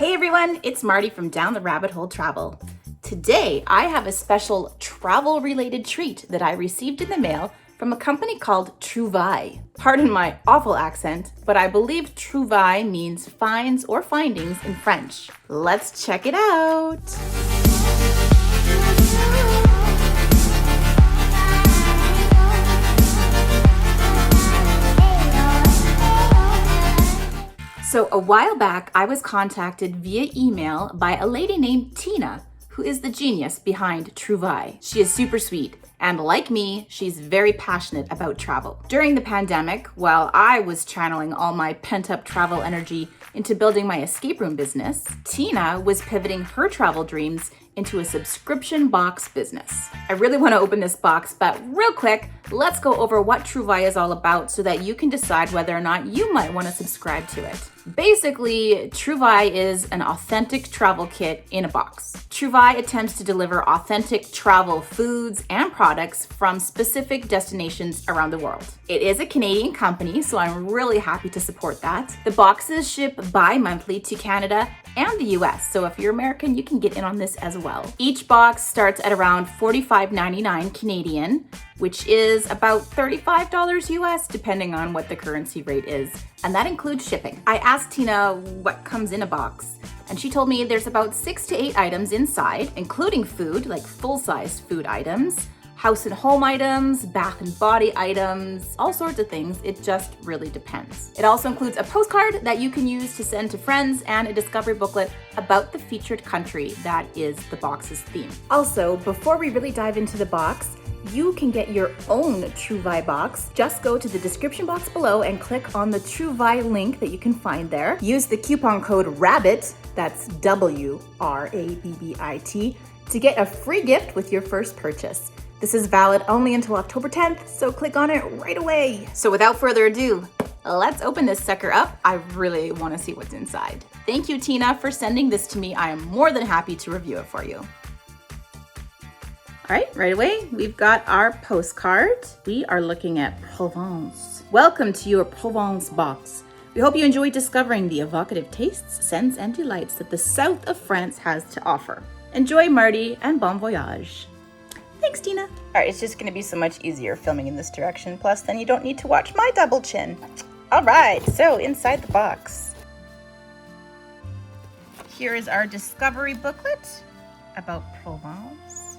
Hey everyone, it's Marty from Down the Rabbit Hole Travel. Today I have a special travel-related treat that I received in the mail from a company called Trouvail. Pardon my awful accent, but I believe Trouvail means finds or findings in French. Let's check it out. So a while back, I was contacted via email by a lady named Tina, who is the genius behind Trouvail. She is super sweet, and like me, she's very passionate about travel. During the pandemic, while I was channeling all my pent-up travel energy into building my escape room business, Tina was pivoting her travel dreams into a subscription box business. I really want to open this box, but real quick, let's go over what Trouvail is all about so that you can decide whether or not you might want to subscribe to it. Basically, Trouvail is an authentic travel kit in a box. Trouvail attempts to deliver authentic travel foods and products from specific destinations around the world. It is a Canadian company, so I'm really happy to support that. The boxes ship bi-monthly to Canada and the US, so if you're American, you can get in on this as well. Each box starts at around $45.99 Canadian, which is about $35 US, depending on what the currency rate is, and that includes shipping. I asked Tina what comes in a box, and she told me there's about 6 to 8 items inside, including food, like full-sized food items, house and home items, bath and body items, all sorts of things. It just really depends. It also includes a postcard that you can use to send to friends and a discovery booklet about the featured country that is the box's theme. Also, before we really dive into the box, you can get your own Trouvail box. Just go to the description box below and click on the Trouvail link that you can find there. Use the coupon code RABBIT, that's WRABBIT, to get a free gift with your first purchase. This is valid only until October 10th, so click on it right away. So without further ado, let's open this sucker up. I really want to see what's inside. Thank you, Tina, for sending this to me. I am more than happy to review it for you. All right away, we've got our postcard. We are looking at Provence. Welcome to your Provence box. We hope you enjoy discovering the evocative tastes, scents, and delights that the south of France has to offer. Enjoy, Marty, and bon voyage. Thanks, Tina. All right, it's just gonna be so much easier filming in this direction. Plus, then you don't need to watch my double chin. All right, so inside the box. Here is our discovery booklet about Provence.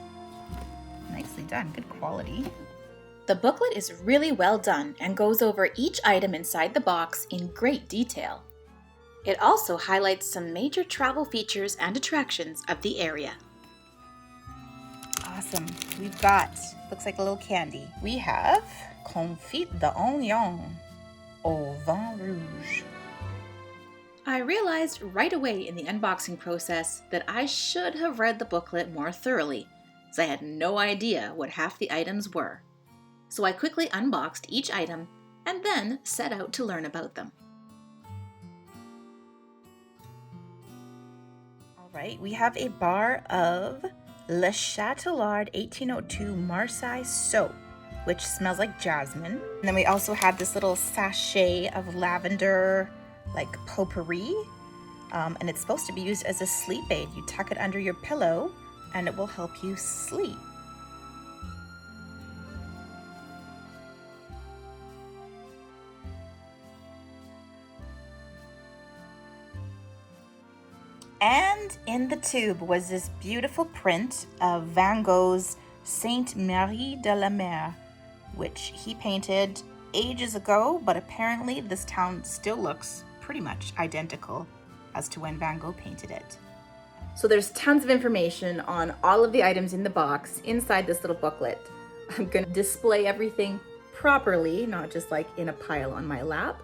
Nicely done, good quality. The booklet is really well done and goes over each item inside the box in great detail. It also highlights some major travel features and attractions of the area. Awesome. We've got, looks like a little candy. We have confit d'oignon au vin rouge. I realized right away in the unboxing process that I should have read the booklet more thoroughly, as I had no idea what half the items were. So I quickly unboxed each item and then set out to learn about them. All right, we have a bar of Le Châtelard 1802 Marseille soap, which smells like jasmine. And then we also have this little sachet of lavender, like potpourri, and it's supposed to be used as a sleep aid. You tuck it under your pillow and it will help you sleep. And in the tube was this beautiful print of Van Gogh's Sainte Marie de la Mer, which he painted ages ago, but apparently this town still looks pretty much identical as to when Van Gogh painted it. So there's tons of information on all of the items in the box inside this little booklet. I'm gonna display everything properly, not just like in a pile on my lap.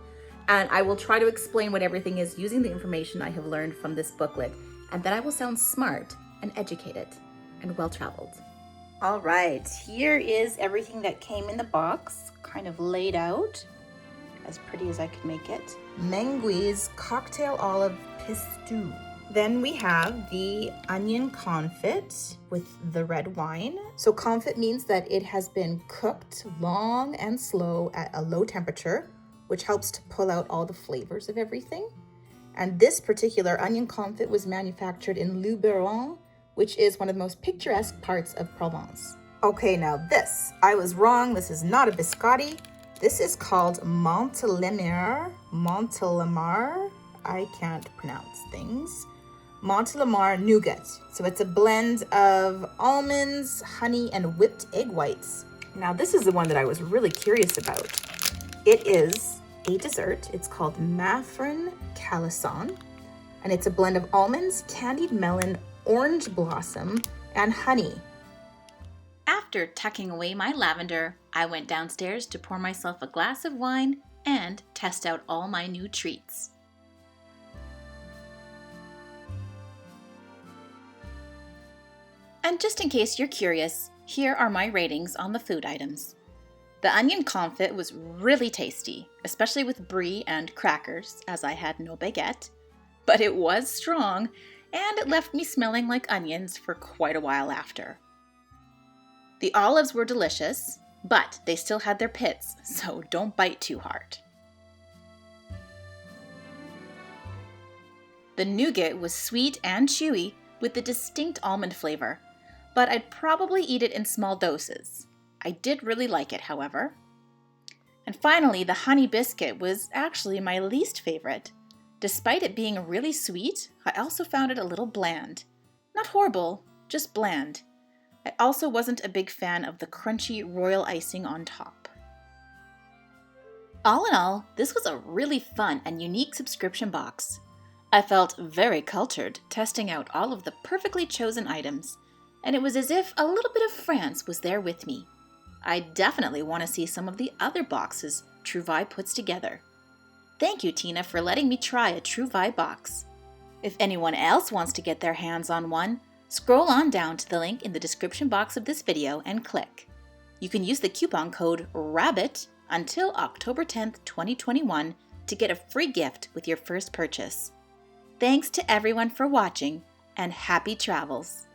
And I will try to explain what everything is using the information I have learned from this booklet, and then I will sound smart and educated and well-traveled. All right, here is everything that came in the box, kind of laid out, as pretty as I could make it. Mengui's Cocktail Olive Pisco. Then we have the onion confit with the red wine. So confit means that it has been cooked long and slow at a low temperature, which helps to pull out all the flavors of everything. And this particular onion confit was manufactured in Luberon, which is one of the most picturesque parts of Provence. Okay, now this, I was wrong. This is not a biscotti. This is called Montélimar. I can't pronounce things. Montélimar nougat. So it's a blend of almonds, honey, and whipped egg whites. Now this is the one that I was really curious about. It is a dessert. It's called Maffron Calisson, and it's a blend of almonds, candied melon, orange blossom, and honey. After tucking away my lavender, I went downstairs to pour myself a glass of wine and test out all my new treats. And just in case you're curious, here are my ratings on the food items. The onion confit was really tasty, especially with brie and crackers, as I had no baguette, but it was strong, and it left me smelling like onions for quite a while after. The olives were delicious, but they still had their pits, so don't bite too hard. The nougat was sweet and chewy with a distinct almond flavor, but I'd probably eat it in small doses. I did really like it, however. And finally, the honey biscuit was actually my least favorite. Despite it being really sweet, I also found it a little bland. Not horrible, just bland. I also wasn't a big fan of the crunchy royal icing on top. All in all, this was a really fun and unique subscription box. I felt very cultured testing out all of the perfectly chosen items, and it was as if a little bit of France was there with me. I definitely want to see some of the other boxes Trouvail puts together. Thank you, Tina, for letting me try a Trouvail box. If anyone else wants to get their hands on one, scroll on down to the link in the description box of this video and click. You can use the coupon code RABBIT until October 10th, 2021 to get a free gift with your first purchase. Thanks to everyone for watching, and happy travels!